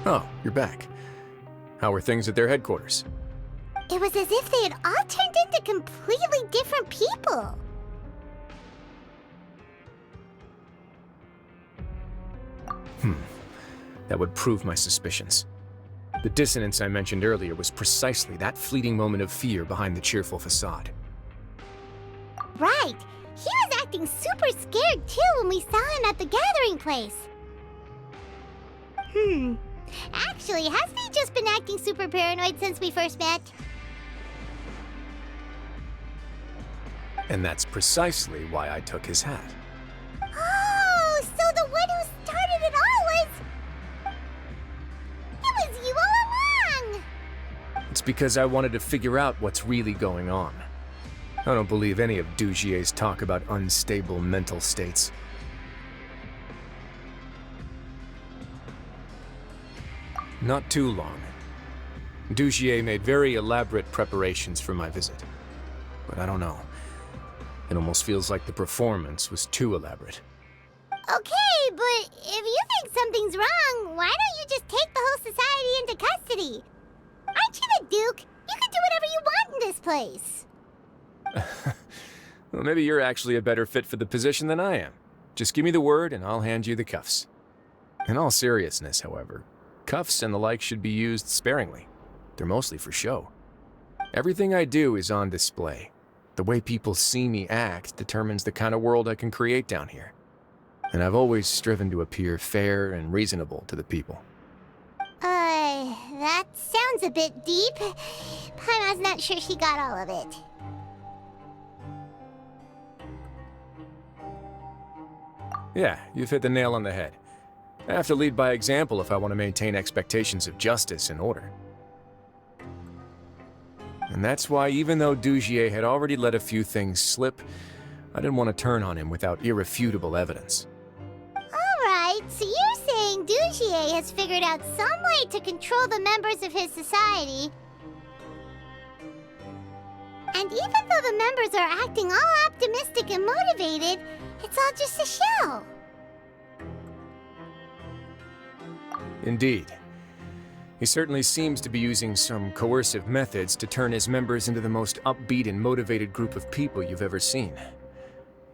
Oh, you're back. How are things at their headquarters? It was as if they had all turned into completely different people. That would prove my suspicions. The dissonance I mentioned earlier was precisely that fleeting moment of fear behind the cheerful facade. Right. He was acting super scared too when we saw him at the gathering place. Actually, hasn't he just been acting super paranoid since we first met? And that's precisely why I took his hat. Oh, so the one who started it all was... It was you all along! It's because I wanted to figure out what's really going on. I don't believe any of Dugier's talk about unstable mental states. Not too long. Dugier made very elaborate preparations for my visit. But I don't know. It almost feels like the performance was too elaborate. Okay, but if you think something's wrong, why don't you just take the whole society into custody? Aren't you the Duke? You can do whatever you want in this place. Well, maybe you're actually a better fit for the position than I am. Just give me the word and I'll hand you the cuffs. In all seriousness, however, cuffs and the like should be used sparingly. They're mostly for show. Everything I do is on display. The way people see me act determines the kind of world I can create down here. And I've always striven to appear fair and reasonable to the people. That sounds a bit deep. Paimon's not sure she got all of it. Yeah, you've hit the nail on the head. I have to lead by example if I want to maintain expectations of justice and order. And that's why, even though Dugier had already let a few things slip, I didn't want to turn on him without irrefutable evidence. Alright, so you're saying King Dugier has figured out some way to control the members of his society. And even though the members are acting all optimistic and motivated, it's all just a show. Indeed. He certainly seems to be using some coercive methods to turn his members into the most upbeat and motivated group of people you've ever seen.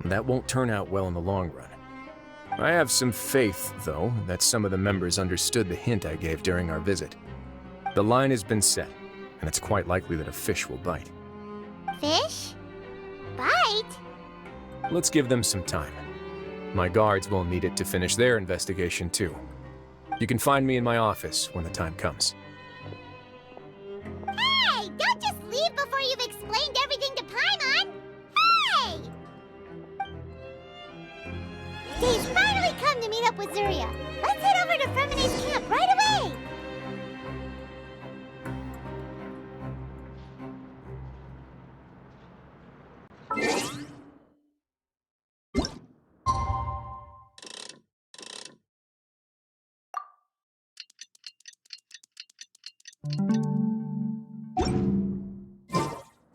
That won't turn out well in the long run. I have some faith, though, that some of the members understood the hint I gave during our visit. The line has been set, and it's quite likely that a fish will bite. Fish? Bite? Let's give them some time. My guards will need it to finish their investigation, too. You can find me in my office when the time comes. Hey! Don't just leave before you've explained everything to Paimon! Hey! The day's finally come to meet up with Zuria. Let's head over to Fremene's camp right away!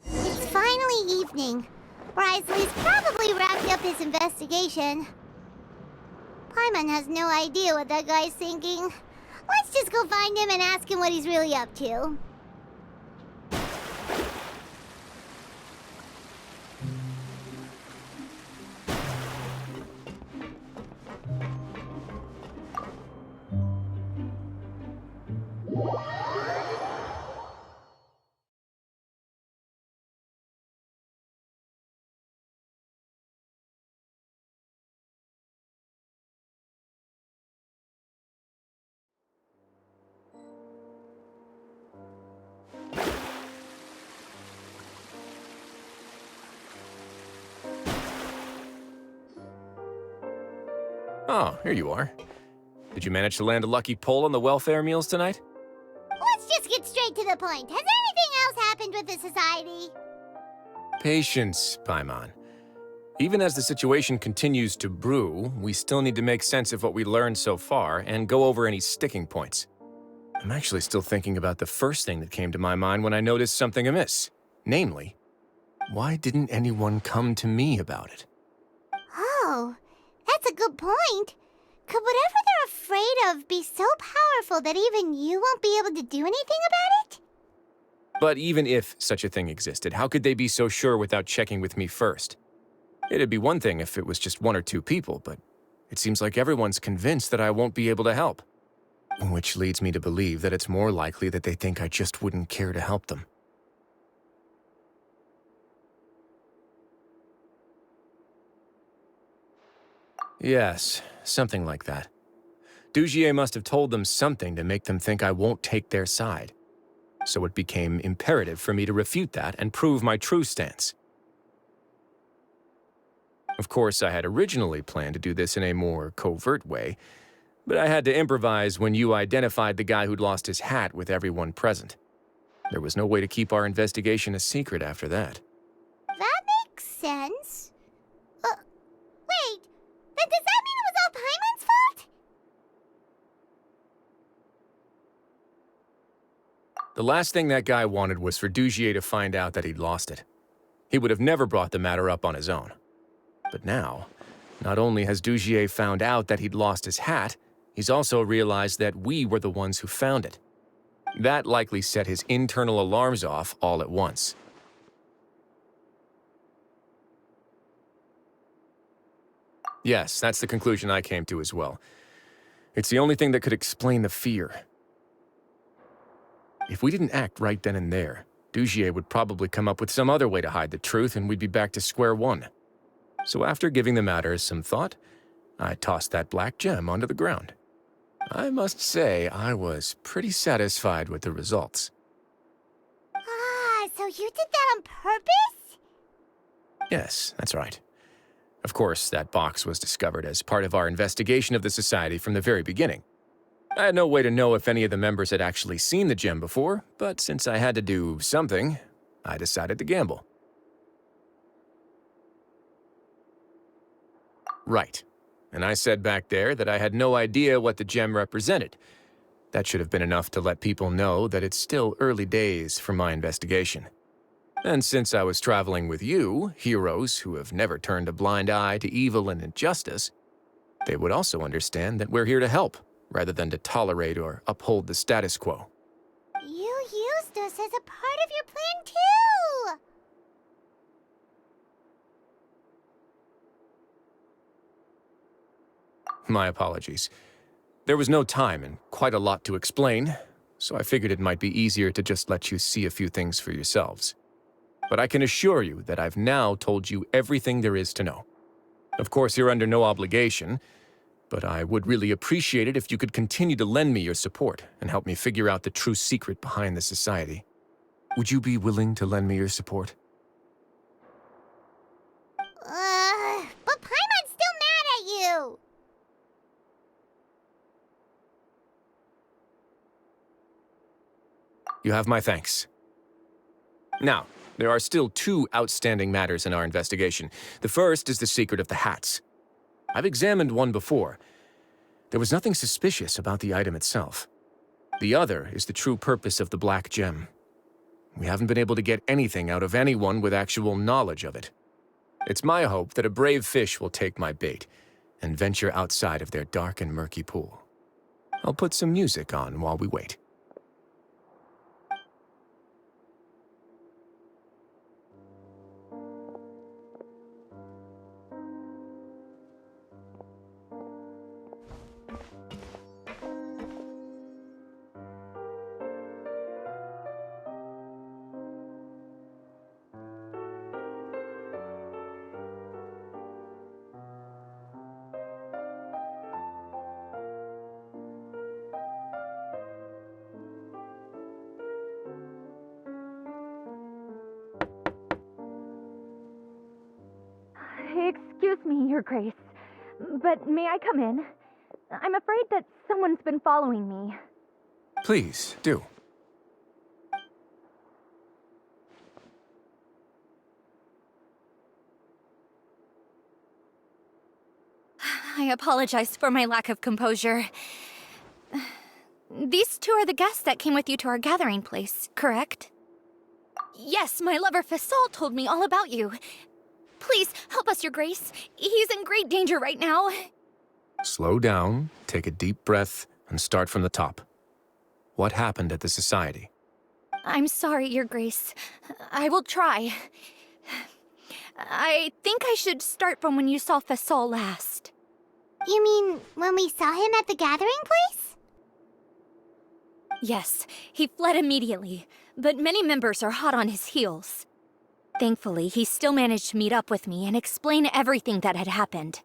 It's finally evening. Wriothesley's probably wrapped up his investigation. Paimon has no idea what that guy's thinking. Let's just go find him and ask him what he's really up to. Oh, here you are. Did you manage to land a lucky pull on the welfare meals tonight? Let's just get straight to the point. Has anything else happened with the society? Patience, Paimon. Even as the situation continues to brew, we still need to make sense of what we learned so far and go over any sticking points. I'm actually still thinking about the first thing that came to my mind when I noticed something amiss. Namely, why didn't anyone come to me about it? Oh, that's a good point. Could whatever they're afraid of be so powerful that even you won't be able to do anything about it? But even if such a thing existed, how could they be so sure without checking with me first? It'd be one thing if it was just one or two people, but it seems like everyone's convinced that I won't be able to help. Which leads me to believe that it's more likely that they think I just wouldn't care to help them. Yes, something like that. Dugier must have told them something to make them think I won't take their side. So it became imperative for me to refute that and prove my true stance. Of course, I had originally planned to do this in a more covert way, but I had to improvise when you identified the guy who'd lost his hat with everyone present. There was no way to keep our investigation a secret after that. That makes sense. Wait, then does that mean it was all Paimon's fault? The last thing that guy wanted was for Dugier to find out that he'd lost it. He would have never brought the matter up on his own. But now, not only has Dugier found out that he'd lost his hat, he's also realized that we were the ones who found it. That likely set his internal alarms off all at once. Yes, that's the conclusion I came to as well. It's the only thing that could explain the fear. If we didn't act right then and there, Dugier would probably come up with some other way to hide the truth and we'd be back to square one. So after giving the matter some thought, I tossed that black gem onto the ground. I must say, I was pretty satisfied with the results. Ah, so you did that on purpose? Yes, that's right. Of course, that box was discovered as part of our investigation of the society from the very beginning. I had no way to know if any of the members had actually seen the gem before, but since I had to do something, I decided to gamble. Right. and I said back there that I had no idea what the gem represented. That should have been enough to let people know that it's still early days for my investigation. And since I was traveling with you, heroes who have never turned a blind eye to evil and injustice, they would also understand that we're here to help, rather than to tolerate or uphold the status quo. You used us as a part of your plan, too! My apologies. There was no time and quite a lot to explain, so I figured it might be easier to just let you see a few things for yourselves. But I can assure you that I've now told you everything there is to know. Of course, you're under no obligation, but I would really appreciate it if you could continue to lend me your support and help me figure out the true secret behind the society. Would you be willing to lend me your support? But Paimon's still mad at you! You have my thanks. Now, there are still 2 outstanding matters in our investigation. The first is the secret of the hats. I've examined one before. There was nothing suspicious about the item itself. The other is the true purpose of the black gem. We haven't been able to get anything out of anyone with actual knowledge of it. It's my hope that a brave fish will take my bait and venture outside of their dark and murky pool. I'll put some music on while we wait. Excuse me, Your Grace, but may I come in? I'm afraid that someone's been following me. Please, do. I apologize for my lack of composure. These 2 are the guests that came with you to our gathering place, correct? Yes, my lover Fasol told me all about you. Please, help us, Your Grace. He's in great danger right now. Slow down, take a deep breath, and start from the top. What happened at the society? I'm sorry, Your Grace. I will try. I think I should start from when you saw Fasol last. You mean when we saw him at the gathering place? Yes, he fled immediately, but many members are hot on his heels. Thankfully, he still managed to meet up with me and explain everything that had happened.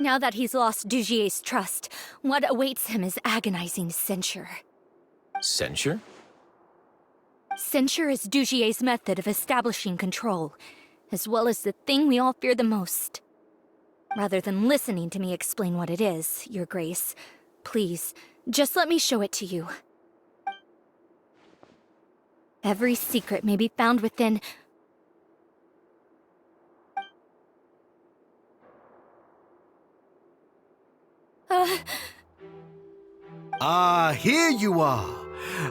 Now that he's lost Dugier's trust, what awaits him is agonizing censure. Censure? Censure is Dugier's method of establishing control, as well as the thing we all fear the most. Rather than listening to me explain what it is, Your Grace, please, just let me show it to you. Every secret may be found within... Here you are.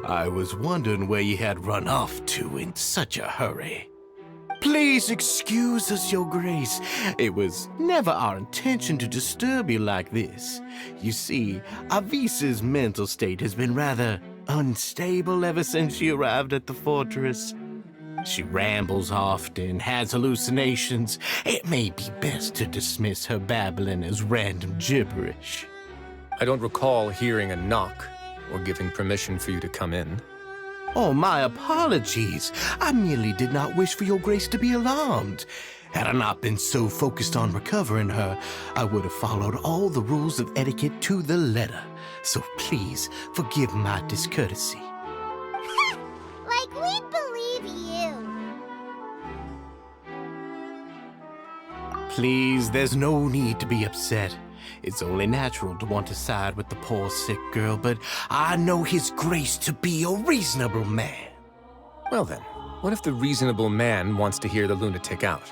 I was wondering where you had run off to in such a hurry. Please excuse us, Your Grace. It was never our intention to disturb you like this. You see, Avisa's mental state has been rather unstable ever since she arrived at the fortress. She rambles often, has hallucinations. It may be best to dismiss her babbling as random gibberish. I don't recall hearing a knock or giving permission for you to come in. Oh, my apologies. I merely did not wish for Your Grace to be alarmed. Had I not been so focused on recovering her, I would have followed all the rules of etiquette to the letter. So please, forgive my discourtesy. Like we'd believe you. Please, there's no need to be upset. It's only natural to want to side with the poor sick girl, but I know His Grace to be a reasonable man. Well then, what if the reasonable man wants to hear the lunatic out?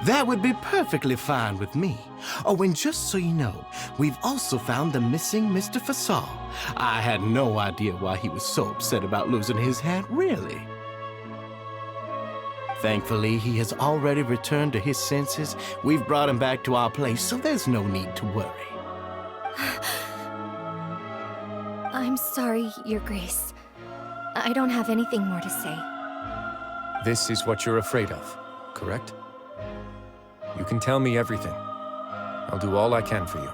That would be perfectly fine with me. Oh, and just so you know, we've also found the missing Mr. Fasal. I had no idea why he was so upset about losing his hat, really. Thankfully, he has already returned to his senses. We've brought him back to our place, so there's no need to worry. I'm sorry, Your Grace. I don't have anything more to say. This is what you're afraid of, correct? You can tell me everything. I'll do all I can for you.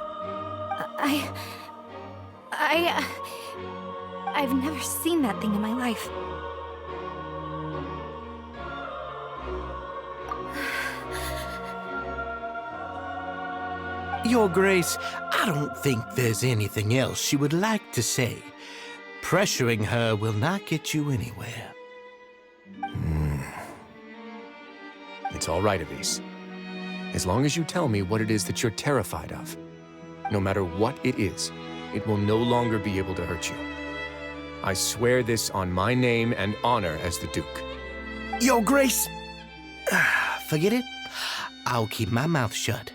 I've never seen that thing in my life. Your Grace, I don't think there's anything else she would like to say. Pressuring her will not get you anywhere. It's all right, Avise. As long as you tell me what it is that you're terrified of. No matter what it is, it will no longer be able to hurt you. I swear this on my name and honor as the Duke. Your Grace! Forget it. I'll keep my mouth shut.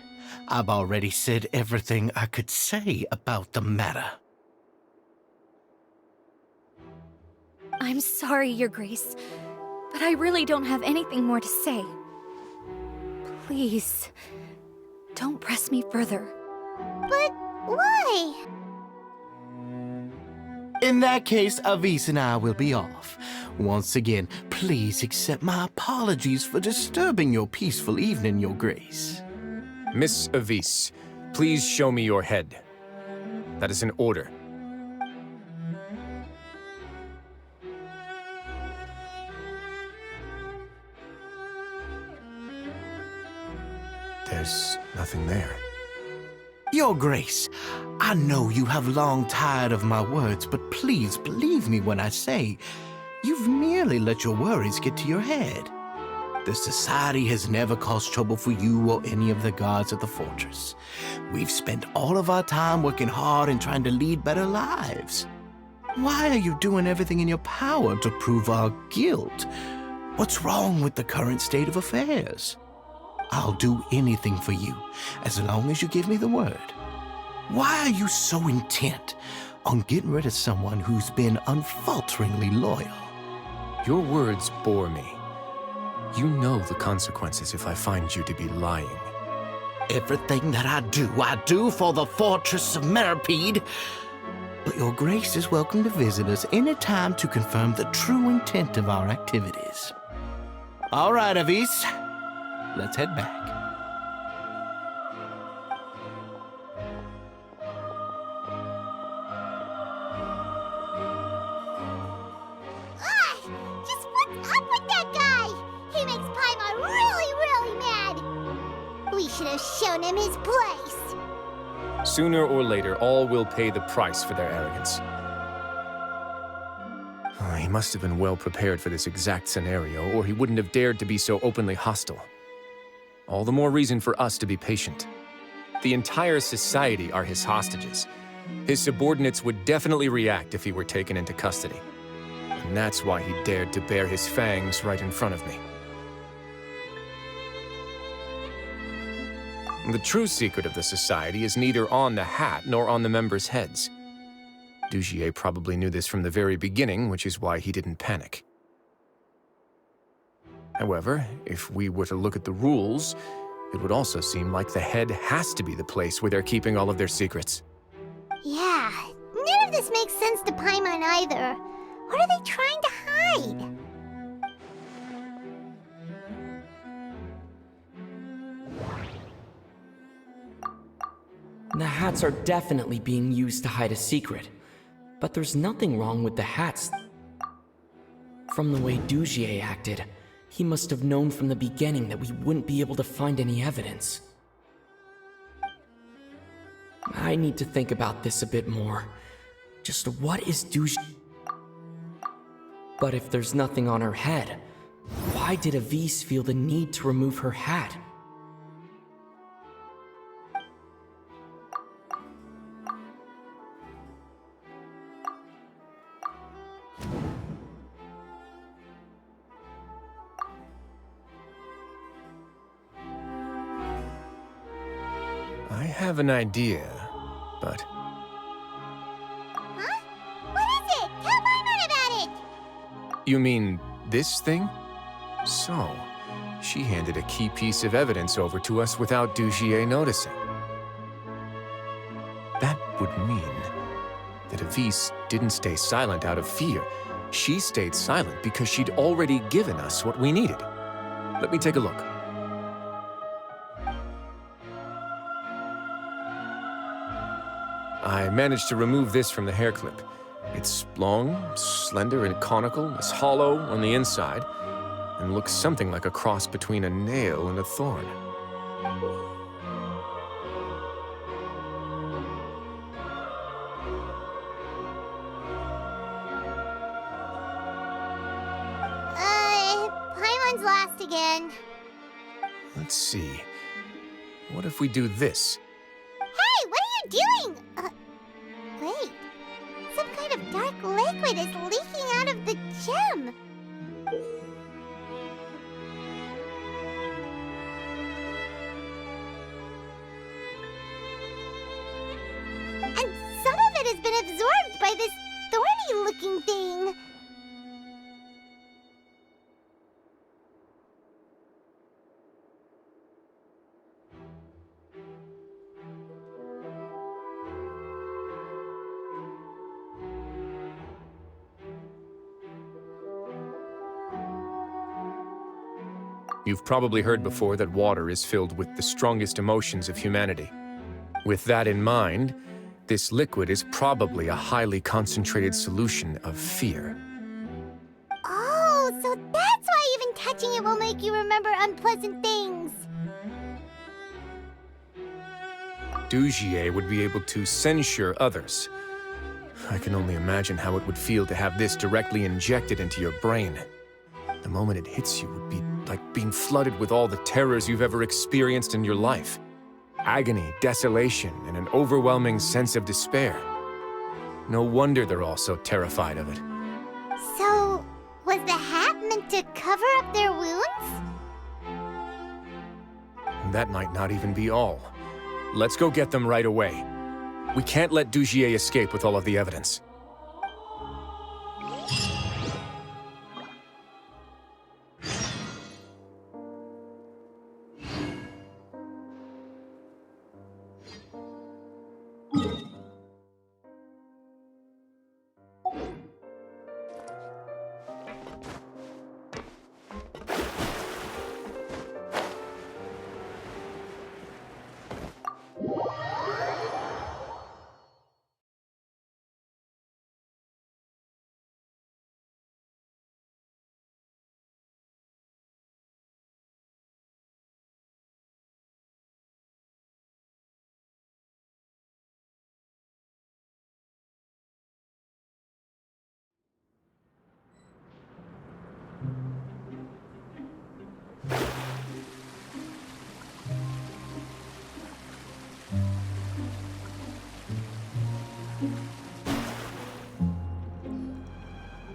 I've already said everything I could say about the matter. I'm sorry, Your Grace, but I really don't have anything more to say. Please, don't press me further. But why? In that case, Avise and I will be off. Once again, please accept my apologies for disturbing your peaceful evening, Your Grace. Miss Avise, please show me your head. That is an order. There's nothing there. Your Grace, I know you have long tired of my words, but please believe me when I say you've merely let your worries get to your head. The Society has never caused trouble for you or any of the guards at the fortress. We've spent all of our time working hard and trying to lead better lives. Why are you doing everything in your power to prove our guilt? What's wrong with the current state of affairs? I'll do anything for you, as long as you give me the word. Why are you so intent on getting rid of someone who's been unfalteringly loyal? Your words bore me. You know the consequences if I find you to be lying. Everything that I do for the Fortress of Meripede. But Your Grace is welcome to visit us any time to confirm the true intent of our activities. All right, Avise. Let's head back. Just what's up with that guy? He makes Paimon really, really mad. We should have shown him his place. Sooner or later, all will pay the price for their arrogance. He must have been well prepared for this exact scenario, or he wouldn't have dared to be so openly hostile. All the more reason for us to be patient. The entire society are his hostages. His subordinates would definitely react if he were taken into custody. And that's why he dared to bare his fangs right in front of me. The true secret of the society is neither on the hat nor on the members' heads. Dugier probably knew this from the very beginning, which is why he didn't panic. However, if we were to look at the rules, it would also seem like the head has to be the place where they're keeping all of their secrets. Yeah, none of this makes sense to Paimon either. What are they trying to hide? The hats are definitely being used to hide a secret. But there's nothing wrong with the hats. From the way Dugier acted, he must have known from the beginning that we wouldn't be able to find any evidence. I need to think about this a bit more. Just what is Dugier? But if there's nothing on her head, why did Avise feel the need to remove her hat? have an idea, but... Huh? What is it? Tell Paimon about it! You mean this thing? So, she handed a key piece of evidence over to us without Dugier noticing. That would mean that Avise didn't stay silent out of fear. She stayed silent because she'd already given us what we needed. Let me take a look. I managed to remove this from the hair clip. It's long, slender, and conical, is hollow on the inside, and looks something like a cross between a nail and a thorn. Paimon's lost again. Let's see. What if we do this? Hey, what are you doing? Wait. Some kind of dark liquid is leaking out of the gem. And some of it has been absorbed by this thorny-looking thing. You've probably heard before that water is filled with the strongest emotions of humanity. With that in mind, this liquid is probably a highly concentrated solution of fear. Oh, so that's why even touching it will make you remember unpleasant things. Dugier would be able to censure others. I can only imagine how it would feel to have this directly injected into your brain. The moment it hits you would be like being flooded with all the terrors you've ever experienced in your life. Agony, desolation, and an overwhelming sense of despair. No wonder they're all so terrified of it. So, was the hat meant to cover up their wounds? That might not even be all. Let's go get them right away. We can't let Dugier escape with all of the evidence.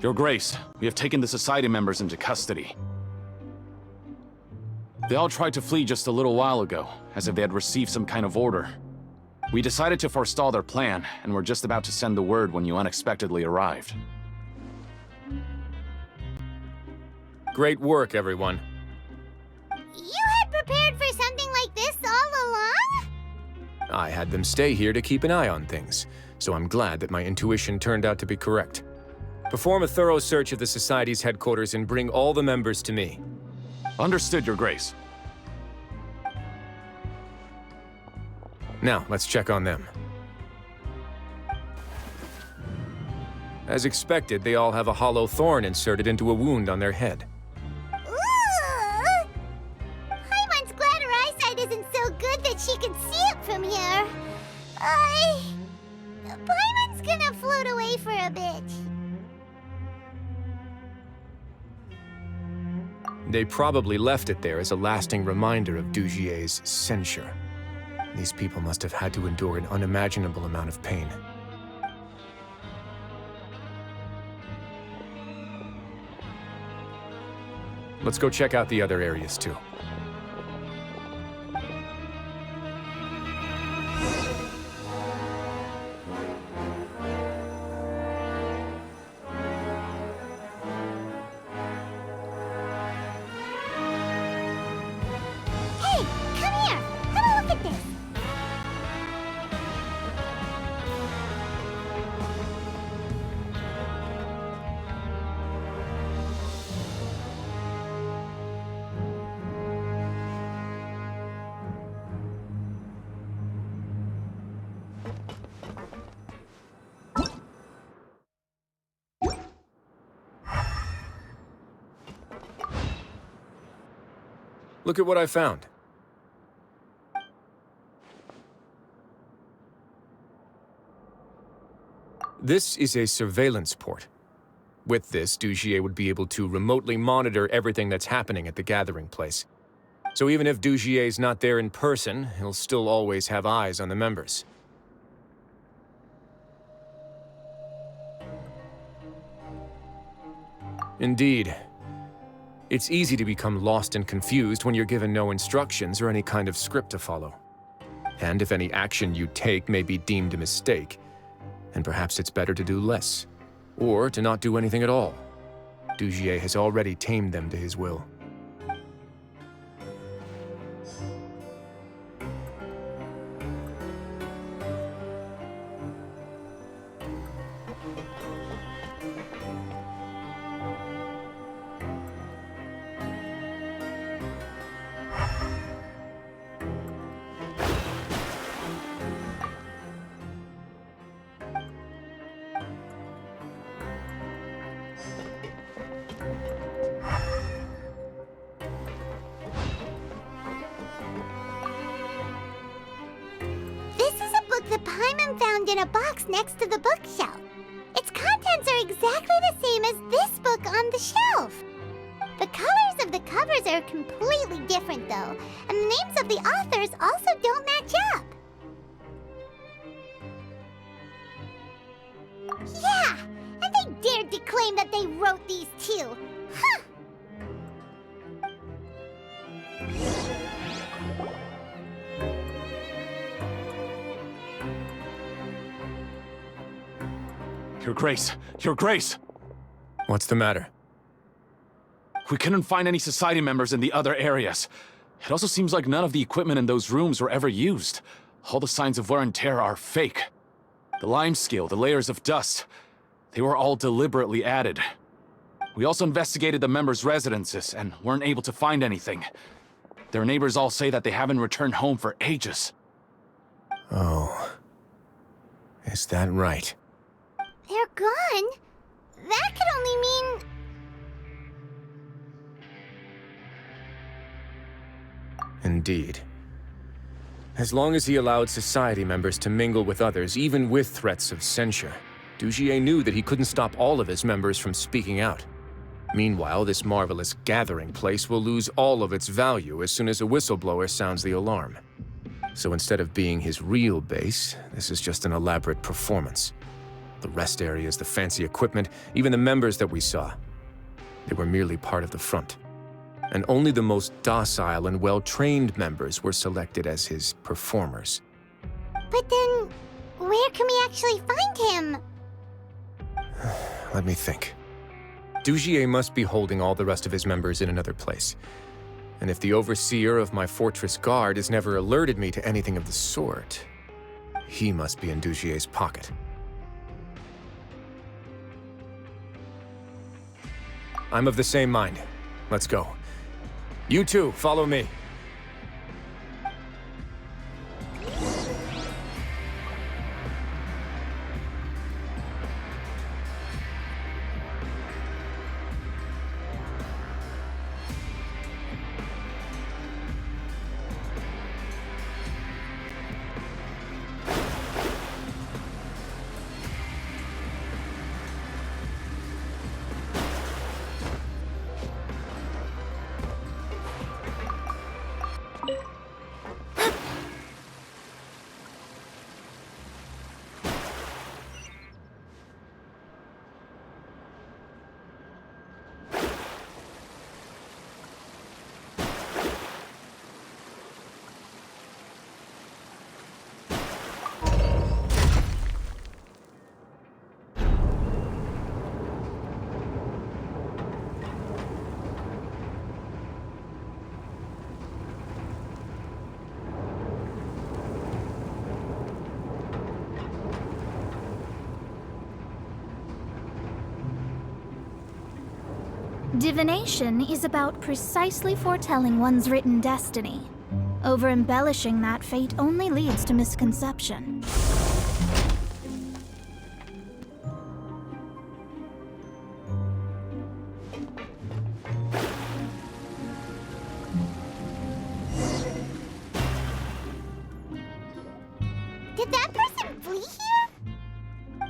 Your Grace, we have taken the Society members into custody. They all tried to flee just a little while ago, as if they had received some kind of order. We decided to forestall their plan, and were just about to send the word when you unexpectedly arrived. Great work, everyone. You had prepared for something like this all along? I had them stay here to keep an eye on things, so I'm glad that my intuition turned out to be correct. Perform a thorough search of the Society's headquarters and bring all the members to me. Understood, Your Grace. Now, let's check on them. As expected, they all have a hollow thorn inserted into a wound on their head. Ooh! Paimon's glad her eyesight isn't so good that she can see it from here. Paimon's gonna float away for a bit. They probably left it there as a lasting reminder of Dugier's censure. These people must have had to endure an unimaginable amount of pain. Let's go check out the other areas too. Look at what I found. This is a surveillance port. With this, Dugier would be able to remotely monitor everything that's happening at the gathering place. So even if Dugier's not there in person, he'll still always have eyes on the members. Indeed. It's easy to become lost and confused when you're given no instructions or any kind of script to follow. And if any action you take may be deemed a mistake, then perhaps it's better to do less, or to not do anything at all. Dugier has already tamed them to his will. The Paimon found in a box next to the bookshelf. Its contents are exactly the same as this book on the shelf. The colors of the covers are completely different, though, and the names of the authors also don't match up. Yeah, and they dared to claim that they wrote these too. Huh! Your Grace! Your Grace! What's the matter? We couldn't find any society members in the other areas. It also seems like none of the equipment in those rooms were ever used. All the signs of wear and tear are fake. The lime scale, the layers of dust, they were all deliberately added. We also investigated the members' residences and weren't able to find anything. Their neighbors all say that they haven't returned home for ages. Oh. Is that right? They're gone? That could only mean... Indeed. As long as he allowed society members to mingle with others, even with threats of censure, Dugier knew that he couldn't stop all of his members from speaking out. Meanwhile, this marvelous gathering place will lose all of its value as soon as a whistleblower sounds the alarm. So instead of being his real base, this is just an elaborate performance. The rest areas, the fancy equipment, even the members that we saw, they were merely part of the front. And only the most docile and well-trained members were selected as his performers. But then, where can we actually find him? Let me think. Dugier must be holding all the rest of his members in another place. And if the overseer of my fortress guard has never alerted me to anything of the sort, he must be in Dugier's pocket. I'm of the same mind. Let's go. You two, follow me. Divination is about precisely foretelling one's written destiny. Over-embellishing that fate only leads to misconception.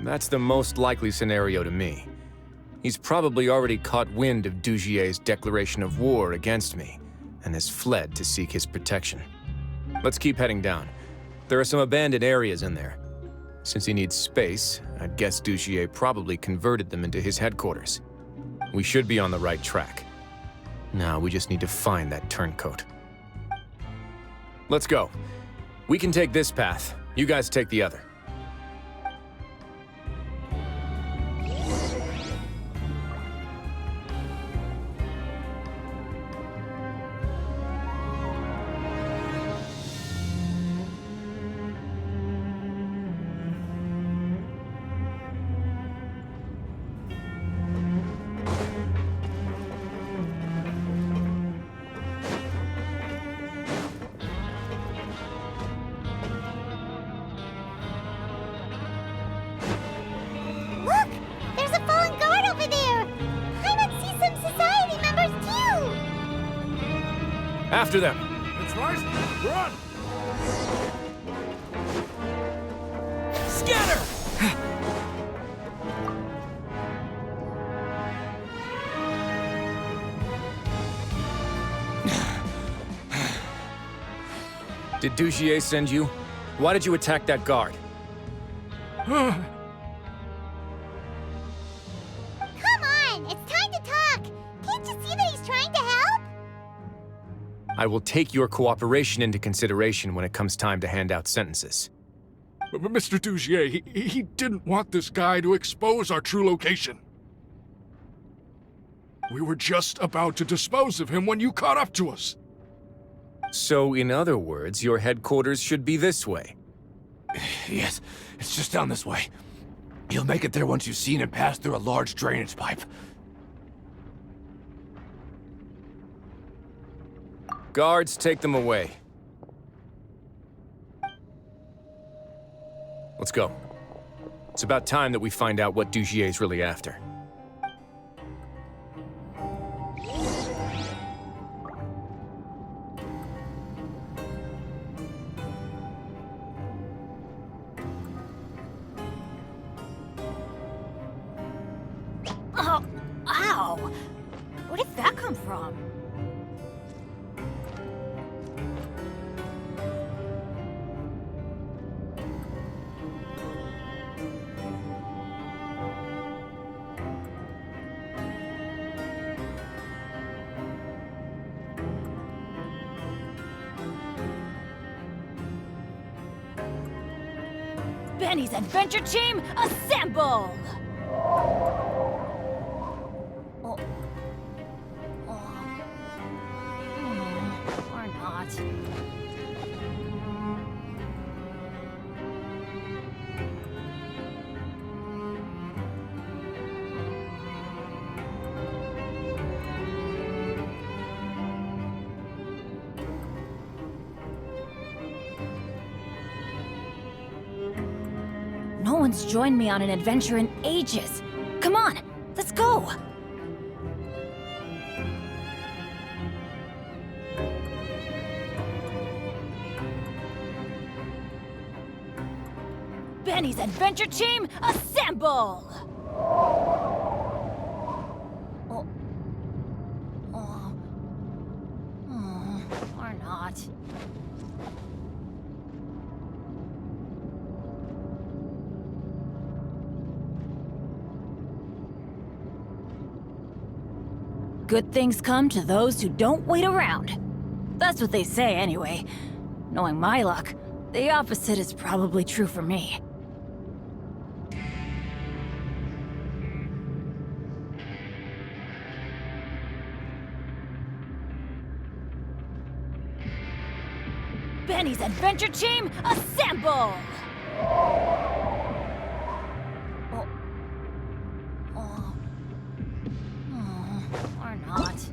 That's the most likely scenario to me. He's probably already caught wind of Dugier's declaration of war against me, and has fled to seek his protection. Let's keep heading down. There are some abandoned areas in there. Since he needs space, I'd guess Dugier probably converted them into his headquarters. We should be on the right track. Now we just need to find that turncoat. Let's go. We can take this path. You guys take the other. Look! There's a fallen guard over there! Paimon sees some society members too! After them! That's right. Run! Scatter! Did Dugier send you? Why did you attack that guard? Come on! It's time to talk! Can't you see that he's trying to help? I will take your cooperation into consideration when it comes time to hand out sentences. But Mr. Dugier, he didn't want this guy to expose our true location. We were just about to dispose of him when you caught up to us. So, in other words, your headquarters should be this way. Yes, it's just down this way. You'll make it there once you've seen him pass through a large drainage pipe. Guards, take them away. Let's go. It's about time that we find out what Dugier's really after. Oh, ow! Where did that come from? Benny's Adventure Team, assemble! Or not. No one's joined me on an adventure in ages. Come on, let's go! Benny's Adventure Team, assemble! Or not. Good things come to those who don't wait around. That's what they say, anyway. Knowing my luck, the opposite is probably true for me. Benny's Adventure Team, assemble! Or not.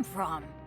come from?